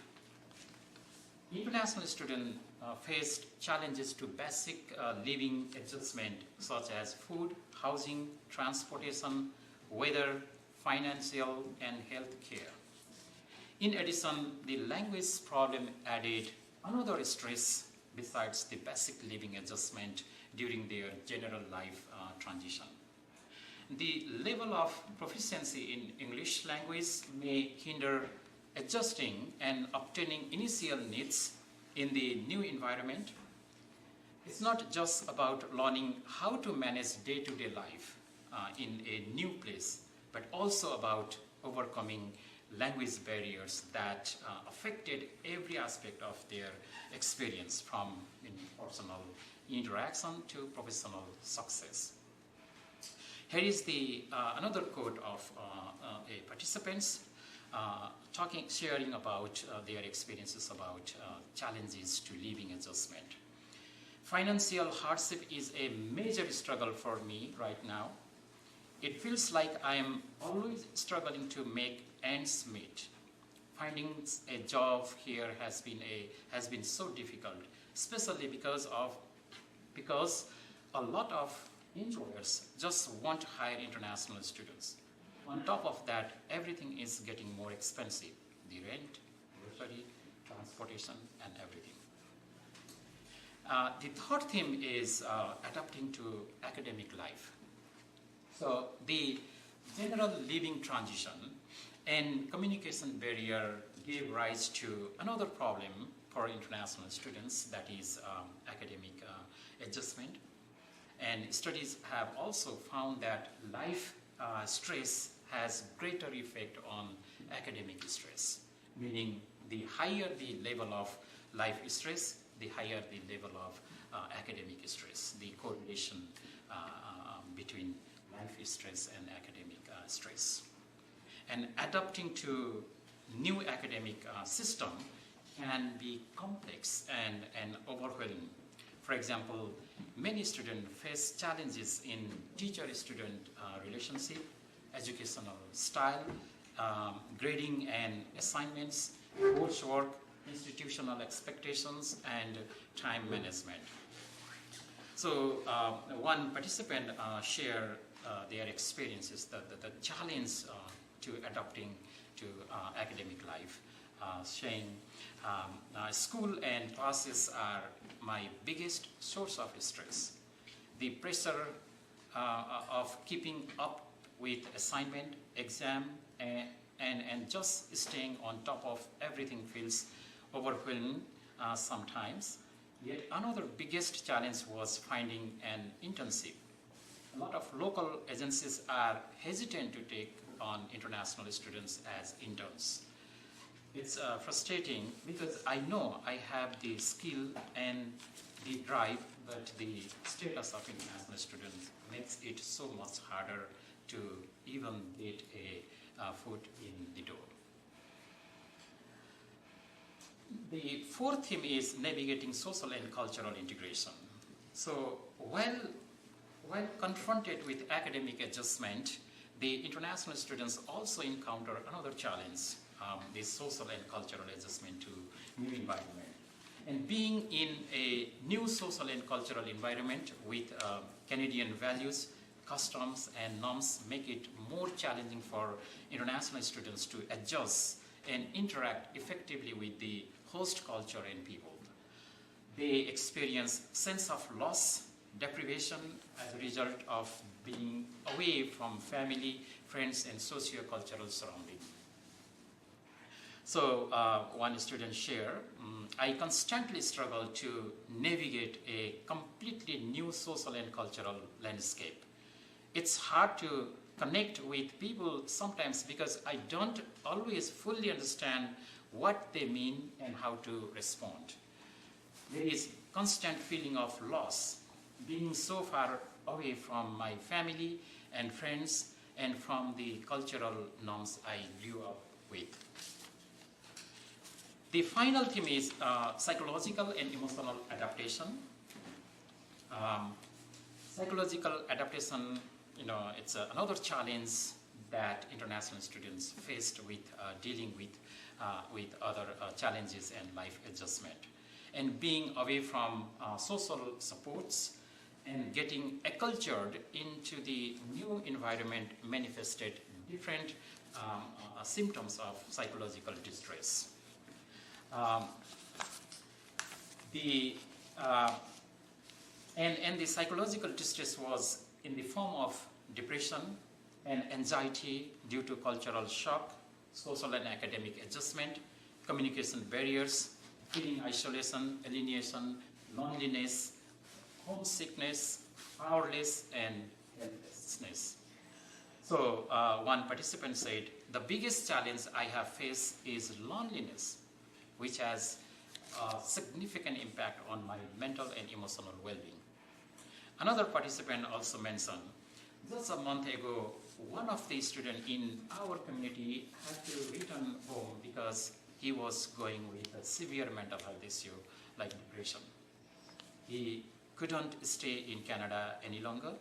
International students faced challenges to basic living adjustment, such as food, housing, transportation, weather, financial, and health care. in addition, the language problem added another stress besides the basic living adjustment during their general life transition. The level of proficiency in English language may hinder adjusting and obtaining initial needs in the new environment. It's not just about learning how to manage day-to-day life in a new place, but also about overcoming language barriers that affected every aspect of their experience, from personal interaction to professional success. Here is another quote of a participants sharing about their experiences about challenges to living adjustment. Financial hardship is a major struggle for me right now. It feels like I am always struggling to make ends meet. Finding a job here has been so difficult, especially because a lot of employers just want to hire international students. On top of that, everything is getting more expensive: the rent, grocery, transportation, and everything. The third theme is adapting to academic life. So the general living transition and communication barrier gave rise to another problem for international students, that is academic adjustment. And studies have also found that life stress has greater effect on academic stress, meaning the higher the level of life stress, the higher the level of academic stress, the correlation between life stress and academic stress. And adapting to new academic system can be complex and overwhelming. For example, many students face challenges in teacher-student relationship, educational style, grading and assignments, coursework, institutional expectations, and time management. So one participant shared their experiences, the challenge to adapting to academic life, saying, school and classes are my biggest source of stress. The pressure of keeping up with assignment, exam, and just staying on top of everything feels overwhelming sometimes. Yet another biggest challenge was finding an internship. A lot of local agencies are hesitant to take on international students as interns. It's frustrating because I know I have the skill and the drive, but the status of international students makes it so much harder to even get a foot in the door. The fourth theme is navigating social and cultural integration. So while confronted with academic adjustment, the international students also encounter another challenge, the social and cultural adjustment to new environment. And being in a new social and cultural environment with Canadian values, customs, and norms make it more challenging for international students to adjust and interact effectively with the host culture and people. They experience sense of loss, deprivation as a result of being away from family, friends, and socio-cultural surroundings. So one student shared, I constantly struggle to navigate a completely new social and cultural landscape. It's hard to connect with people sometimes because I don't always fully understand what they mean and how to respond. There is constant feeling of loss, being so far away from my family and friends and from the cultural norms I grew up with. The final theme is psychological and emotional adaptation. Psychological adaptation, it's another challenge that international students faced with dealing with other challenges and life adjustment. And being away from social supports and getting acculturated into the new environment manifested different symptoms of psychological distress. Um, the and the psychological distress was in the form of depression and anxiety due to cultural shock, social and academic adjustment, communication barriers, feeling isolation, alienation, loneliness, homesickness, powerless, and helplessness. So one participant said, the biggest challenge I have faced is loneliness, which has a significant impact on my mental and emotional well-being. Another participant also mentioned, just a month ago, one of the students in our community had to return home because he was going with a severe mental health issue like depression. He couldn't stay in Canada any longer.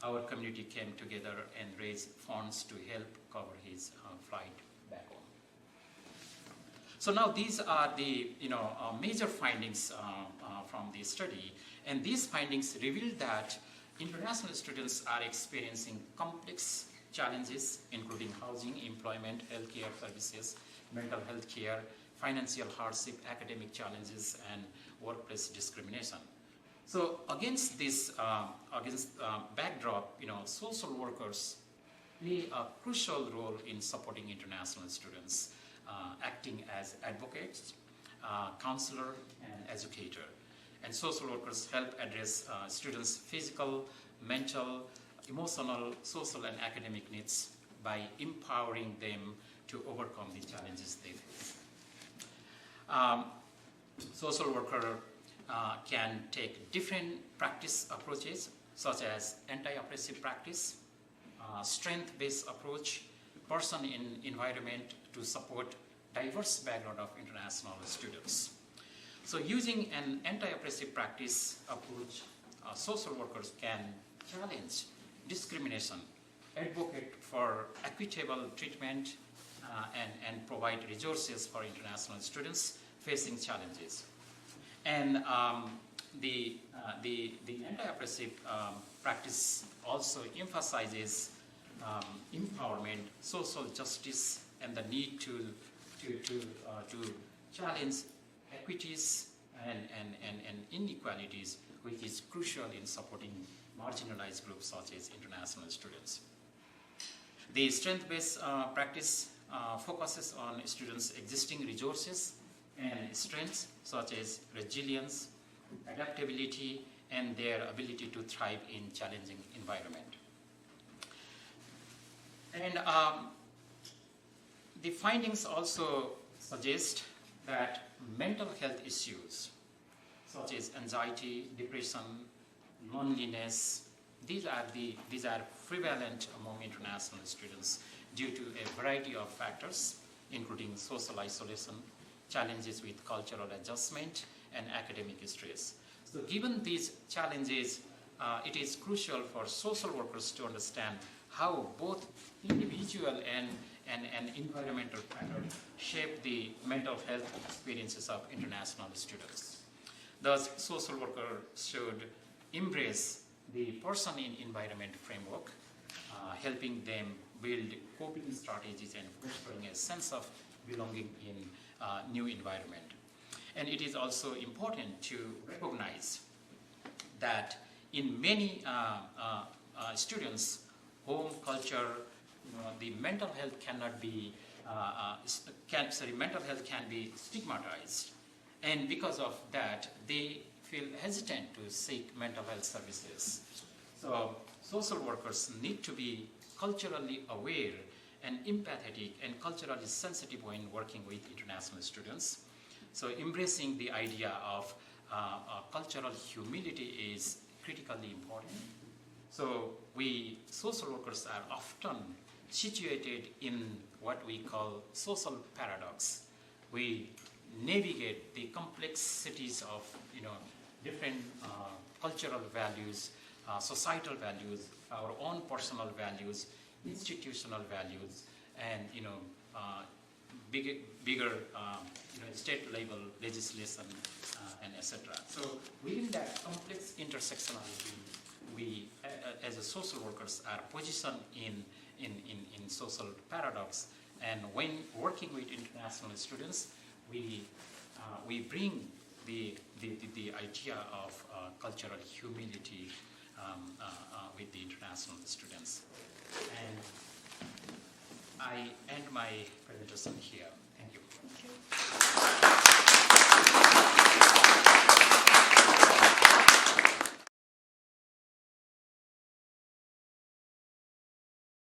Our community came together and raised funds to help cover his flight back home. So now these are the major findings from the study, and these findings reveal that international students are experiencing complex challenges, including housing, employment, healthcare services, mental health care, financial hardship, academic challenges, and workplace discrimination. So against this backdrop, social workers play a crucial role in supporting international students, acting as advocates, counselor, and educator. And social workers help address students' physical, mental, emotional, social, and academic needs by empowering them to overcome the challenges they face. Social worker can take different practice approaches, such as anti-oppressive practice, strength-based approach, person in environment to support diverse background of international students. So using an anti-oppressive practice approach, social workers can challenge discrimination, advocate for equitable treatment, and provide resources for international students facing challenges. And the anti-oppressive practice also emphasizes empowerment, social justice, and the need to challenge equities and inequalities, which is crucial in supporting marginalized groups such as international students. The strength-based practice focuses on students' existing resources and strengths such as resilience, adaptability, and their ability to thrive in challenging environment. And the findings also suggest that mental health issues such as anxiety, depression, loneliness, these are prevalent among international students due to a variety of factors, including social isolation, challenges with cultural adjustment, and academic stress. So given these challenges, it is crucial for social workers to understand how both individual and environmental factors shape the mental health experiences of international students. Thus, social workers should embrace the person in environment framework, helping them build coping strategies and fostering a sense of belonging in new environment. And it is also important to recognize that in many students, home culture, the mental health cannot be mental health can be stigmatized, and because of that, they feel hesitant to seek mental health services. So social workers need to be culturally aware and empathetic and culturally sensitive when working with international students. So embracing the idea of cultural humility is critically important. So we social workers are often situated in what we call social paradox. We navigate the complexities of different cultural values, societal values, our own personal values, institutional values, and bigger state level legislation and etc. So within that complex intersectionality, we as a social workers are positioned in social paradox, and when working with international students, we bring the idea of cultural humility with the international students. And I end my presentation here. Thank you. Thank you.